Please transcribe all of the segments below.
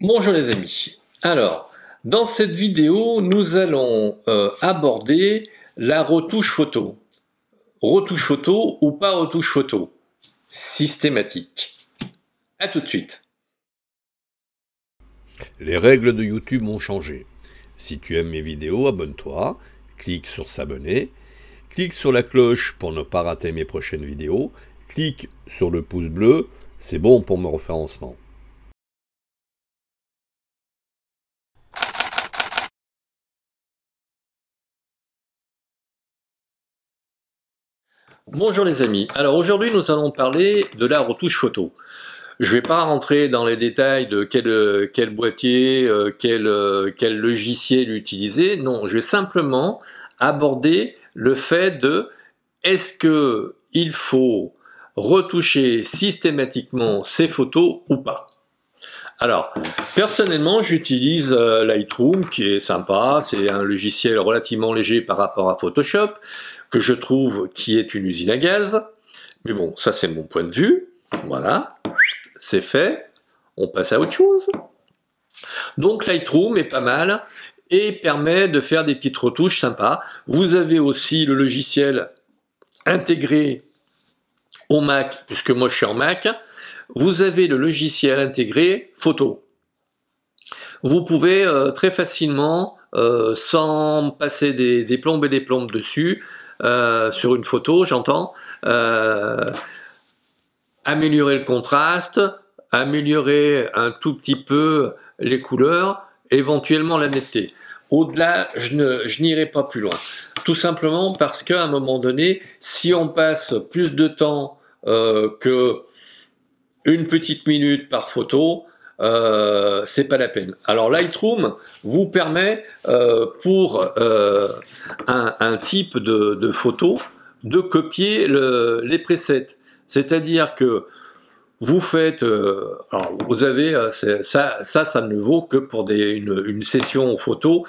Bonjour les amis. Alors, dans cette vidéo, nous allons aborder la retouche photo. Retouche photo ou pas retouche photo. Systématique. A tout de suite. Les règles de YouTube ont changé. Si tu aimes mes vidéos, abonne-toi, clique sur s'abonner, clique sur la cloche pour ne pas rater mes prochaines vidéos, clique sur le pouce bleu, c'est bon pour mon référencement. Bonjour les amis. Alors aujourd'hui, nous allons parler de la retouche photo. Je ne vais pas rentrer dans les détails de quel boîtier, quel logiciel utiliser. Non, je vais simplement aborder le fait de est-ce qu'il faut retoucher systématiquement ces photos ou pas. Alors, personnellement, j'utilise Lightroom, qui est sympa. C'est un logiciel relativement léger par rapport à Photoshop, que je trouve qui est une usine à gaz. Mais bon, ça c'est mon point de vue. Voilà, c'est fait. On passe à autre chose. Donc Lightroom est pas mal et permet de faire des petites retouches sympas. Vous avez aussi le logiciel intégré au Mac, puisque moi je suis en Mac. Vous avez le logiciel intégré photo. Vous pouvez très facilement, sans passer des plombes et des plombes dessus, sur une photo, j'entends, améliorer le contraste, améliorer un tout petit peu les couleurs, éventuellement la netteté. Au-delà, je n'irai pas plus loin. Tout simplement parce qu'à un moment donné, si on passe plus de temps que une petite minute par photo, c'est pas la peine. Alors Lightroom vous permet pour un type de photo de copier les presets. C'est-à-dire que vous faites, alors vous avez, ça ne vaut que pour une session photo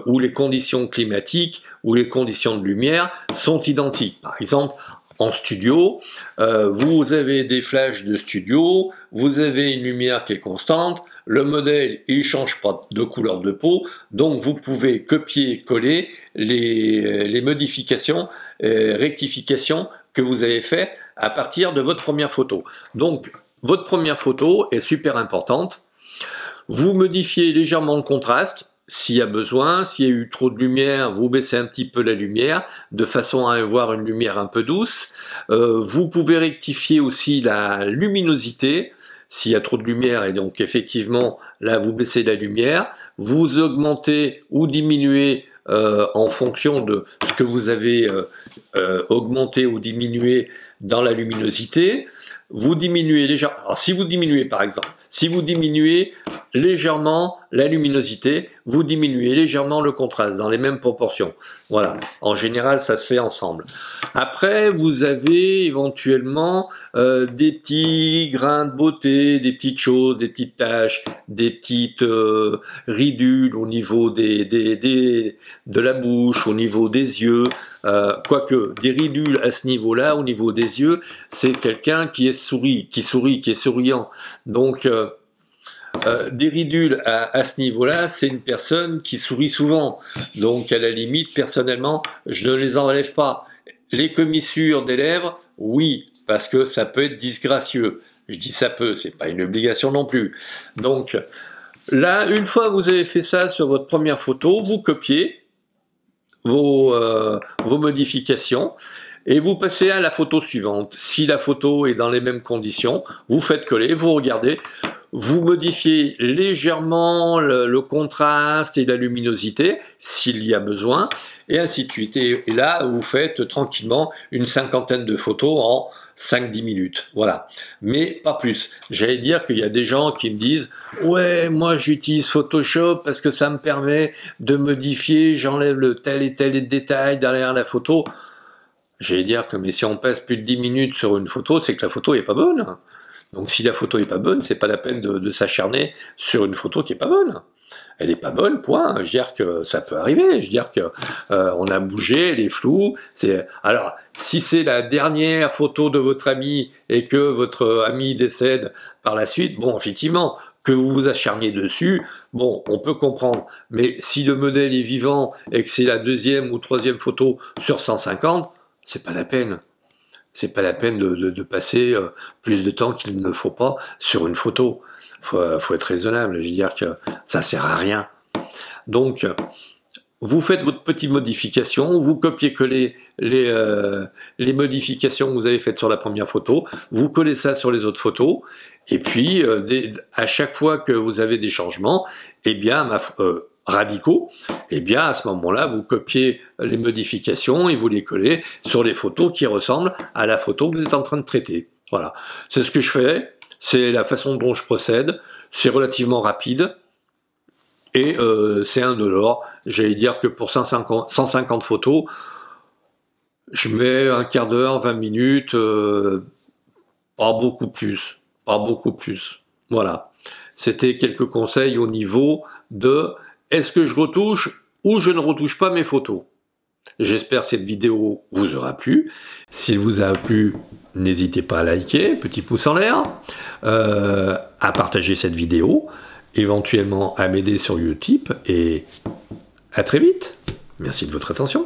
où les conditions climatiques ou les conditions de lumière sont identiques. Par exemple, en studio, vous avez des flashs de studio, vous avez une lumière qui est constante, le modèle il change pas de couleur de peau, donc vous pouvez copier-coller les modifications, rectifications que vous avez fait à partir de votre première photo. Donc votre première photo est super importante. Vous modifiez légèrement le contraste. S'il y a besoin, s'il y a eu trop de lumière, vous baissez un petit peu la lumière, de façon à avoir une lumière un peu douce. Vous pouvez rectifier aussi la luminosité, s'il y a trop de lumière, et donc effectivement, là vous baissez la lumière. Vous augmentez ou diminuez en fonction de ce que vous avez augmenté ou diminué dans la luminosité. Vous diminuez légèrement, alors si vous diminuez par exemple, si vous diminuez légèrement la luminosité, vous diminuez légèrement le contraste dans les mêmes proportions. Voilà, en général ça se fait ensemble. Après vous avez éventuellement des petits grains de beauté, des petites choses, des petites taches, des petites ridules au niveau de la bouche, au niveau des yeux, quoique des ridules à ce niveau-là, au niveau des yeux, c'est quelqu'un qui sourit, qui est souriant. Donc des ridules à ce niveau-là, c'est une personne qui sourit souvent. Donc à la limite, personnellement, je ne les enlève pas. Les commissures des lèvres, oui, parce que ça peut être disgracieux. Je dis ça peut, c'est pas une obligation non plus. Donc là, une fois que vous avez fait ça sur votre première photo, vous copiez vos modifications et vous passez à la photo suivante. Si la photo est dans les mêmes conditions, vous faites coller, vous regardez, vous modifiez légèrement le contraste et la luminosité, s'il y a besoin, et ainsi de suite. Et là, vous faites tranquillement une cinquantaine de photos en 5-10 minutes. Voilà. Mais pas plus. J'allais dire qu'il y a des gens qui me disent « Ouais, moi j'utilise Photoshop parce que ça me permet de modifier, j'enlève le tel et tel détail derrière la photo. » J'allais dire que mais si on passe plus de 10 minutes sur une photo, c'est que la photo est pas bonne. Donc si la photo est pas bonne, c'est pas la peine de s'acharner sur une photo qui est pas bonne. Elle est pas bonne, point. Je veux dire que ça peut arriver. Je veux dire que on a bougé, elle est floue. Alors si c'est la dernière photo de votre ami et que votre ami décède par la suite, bon effectivement, que vous vous acharniez dessus, bon, on peut comprendre. Mais si le modèle est vivant et que c'est la deuxième ou troisième photo sur 150, c'est pas la peine. C'est pas la peine de passer plus de temps qu'il ne faut pas sur une photo. Faut être raisonnable. Je veux dire que ça sert à rien. Donc, vous faites votre petite modification, vous copiez-collez les modifications que vous avez faites sur la première photo, vous collez ça sur les autres photos, et puis à chaque fois que vous avez des changements, eh bien, radicaux, eh bien à ce moment-là, vous copiez les modifications et vous les collez sur les photos qui ressemblent à la photo que vous êtes en train de traiter. Voilà, c'est ce que je fais, c'est la façon dont je procède, c'est relativement rapide. Et c'est indolore. J'allais dire que pour 150 photos, je mets un quart d'heure, 20 minutes, pas beaucoup plus. Pas beaucoup plus. Voilà. C'était quelques conseils au niveau de est-ce que je retouche ou je ne retouche pas mes photos. J'espère que cette vidéo vous aura plu. S'il vous a plu, n'hésitez pas à liker, petit pouce en l'air, à partager cette vidéo, éventuellement à m'aider sur Utip, et à très vite. Merci de votre attention.